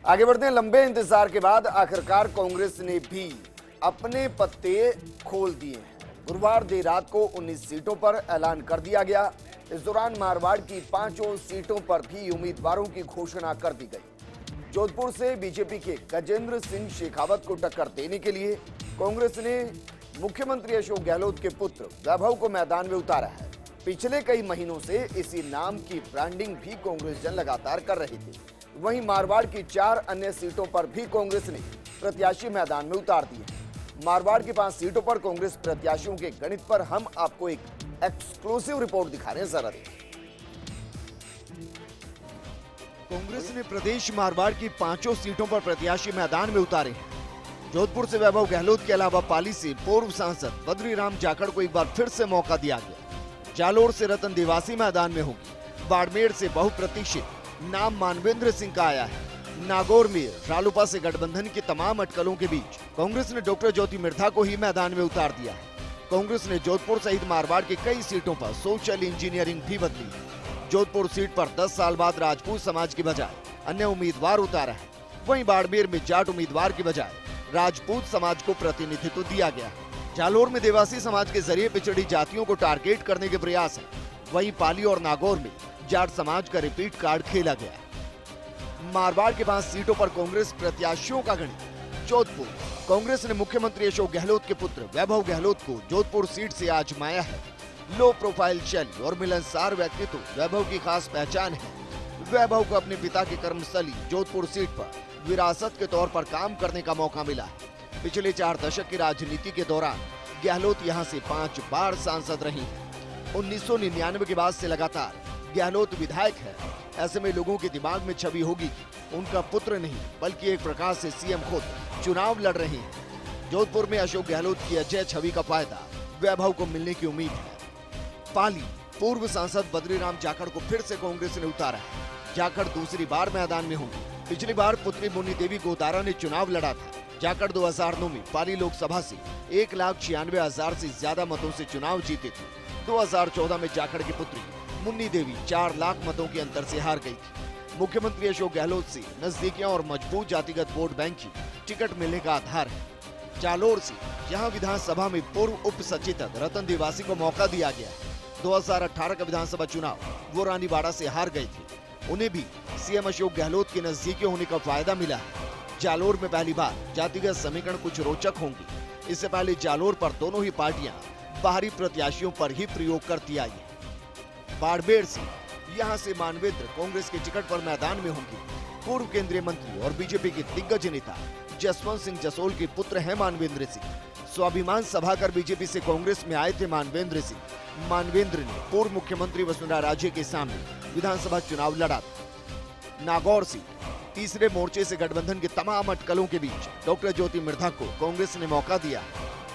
आगे बढ़ते हैं। लंबे इंतजार के बाद आखिरकार कांग्रेस ने भी अपने पत्ते खोल दिए हैं। गुरुवार देर रात को 19 सीटों पर ऐलान कर दिया गया। इस दौरान मारवाड़ की 5 सीटों पर भी उम्मीदवारों की घोषणा कर दी गई। जोधपुर से बीजेपी के गजेंद्र सिंह शेखावत को टक्कर देने के लिए कांग्रेस ने मुख्यमंत्री अशोक गहलोत के पुत्र वैभव को मैदान में उतारा है। पिछले कई महीनों से इसी नाम की ब्रांडिंग भी कांग्रेस जन लगातार कर रही थी। वहीं मारवाड़ की 4 अन्य सीटों पर भी कांग्रेस ने प्रत्याशी मैदान में उतार दिए। मारवाड़ की 5 सीटों पर कांग्रेस प्रत्याशियों के गणित पर हम आपको एक एक्सक्लूसिव रिपोर्ट दिखा रहे हैं, जरा देखिए। कांग्रेस ने प्रदेश मारवाड़ की 5 सीटों पर प्रत्याशी मैदान में उतारे हैं। जोधपुर से वैभव गहलोत के अलावा पाली से पूर्व सांसद बद्रीराम जाखड़ को एक बार फिर से मौका दिया गया। जालोर से रतन देवासी मैदान में होंगी। बाड़मेर से बहुप्रतीक्षित नाम मानवेंद्र सिंह का आया है। नागौर में रालोपा से गठबंधन की तमाम अटकलों के बीच कांग्रेस ने डॉक्टर ज्योति मिर्धा को ही मैदान में उतार दिया है। कांग्रेस ने जोधपुर सहित मारवाड़ के कई सीटों पर सोशल इंजीनियरिंग भी बदली है। जोधपुर सीट पर 10 साल बाद राजपूत समाज की बजाय अन्य उम्मीदवार उतारा है। वहीं बाड़मेर में जाट उम्मीदवार की बजाय राजपूत समाज को प्रतिनिधित्व दिया गया है। जालोर में देवासी समाज के जरिए पिछड़ी जातियों को टारगेट करने के प्रयास है। वहीं पाली और नागौर में जाट समाज का रिपीट कार्ड खेला गया है। मारवाड़ के 5 सीटों पर कांग्रेस प्रत्याशियों का गणित। जोधपुर कांग्रेस ने मुख्यमंत्री अशोक गहलोत के पुत्र वैभव गहलोत को जोधपुर सीट से आजमाया है। लो प्रोफाइल शैली और मिलनसार व्यक्तित्व वैभव की खास पहचान है। वैभव को अपने पिता की कर्मस्थली जोधपुर सीट पर विरासत के तौर पर काम करने का मौका मिला है। पिछले 4 दशक की राजनीति के दौरान गहलोत यहां से 5 बार सांसद रही हैं। 1999 के बाद से लगातार गहलोत विधायक है। ऐसे में लोगों के दिमाग में छवि होगी कि उनका पुत्र नहीं बल्कि एक प्रकार से सीएम खुद चुनाव लड़ रहे हैं। जोधपुर में अशोक गहलोत की अजय छवि का फायदा वैभव को मिलने की उम्मीद है। पाली पूर्व सांसद बद्रीराम जाखड़ को फिर से कांग्रेस ने उतारा है। जाखड़ दूसरी बार मैदान में होंगे। पिछली बार पुत्री मुन्नी देवी गोदारा ने चुनाव लड़ा था। जाखड़ 2009 में पाली लोकसभा से 1,96,000 से ज्यादा मतों से चुनाव जीते थे। 2014 में जाखड़ की पुत्री मुन्नी देवी 4 लाख मतों के अंतर से हार गई थी। मुख्यमंत्री अशोक गहलोत से नजदीकियां और मजबूत जातिगत वोट बैंक की टिकट मिलने का आधार है। जालोर से जहां विधानसभा में पूर्व उप सचेतक रतन देवासी को मौका दिया गया है। 2018 का विधानसभा चुनाव वो रानीबाड़ा से हार गए थे। उन्हें भी सीएम अशोक गहलोत के नजदीकी होने का फायदा मिला है। जालोर में पहली बार जातिगत समीकरण कुछ रोचक होंगे। इससे पहले जालोर पर दोनों ही पार्टियां बाहरी प्रत्याशियों पर ही प्रयोग करती आई है। बाड़मेर से यहां से मानवेंद्र कांग्रेस के टिकट पर मैदान में होंगे। पूर्व केंद्रीय मंत्री और बीजेपी के दिग्गज नेता जसवंत सिंह जसोल के पुत्र हैं मानवेंद्र सिंह। स्वाभिमान सभा कर बीजेपी से कांग्रेस में आए थे मानवेंद्र सिंह। मानवेंद्र ने पूर्व मुख्यमंत्री वसुंधरा राजे के सामने विधानसभा चुनाव लड़ा था। नागौर से तीसरे मोर्चे से गठबंधन के तमाम अटकलों के बीच डॉक्टर ज्योति मिर्धा को कांग्रेस ने मौका दिया।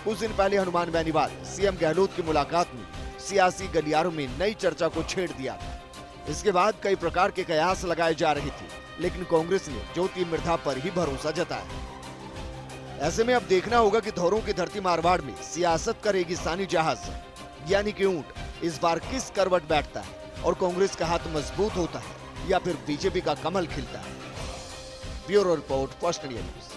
कुछ दिन पहले हनुमान बेनीवाल सीएम गहलोत की मुलाकात में सियासी गलियारों में नई चर्चा को छेड़ दिया था। इसके बाद कई प्रकार के कयास लगाए जा रहे थे, लेकिन कांग्रेस ने ज्योति मिर्धा पर ही भरोसा जताया। ऐसे में अब देखना होगा कि धौरों की धरती मारवाड़ में सियासत का रेगिस्तानी जहाज यानी कि ऊंट इस बार किस करवट बैठता है और कांग्रेस का हाथ मजबूत होता है या फिर बीजेपी का कमल खिलता है। Bureau report, first India news.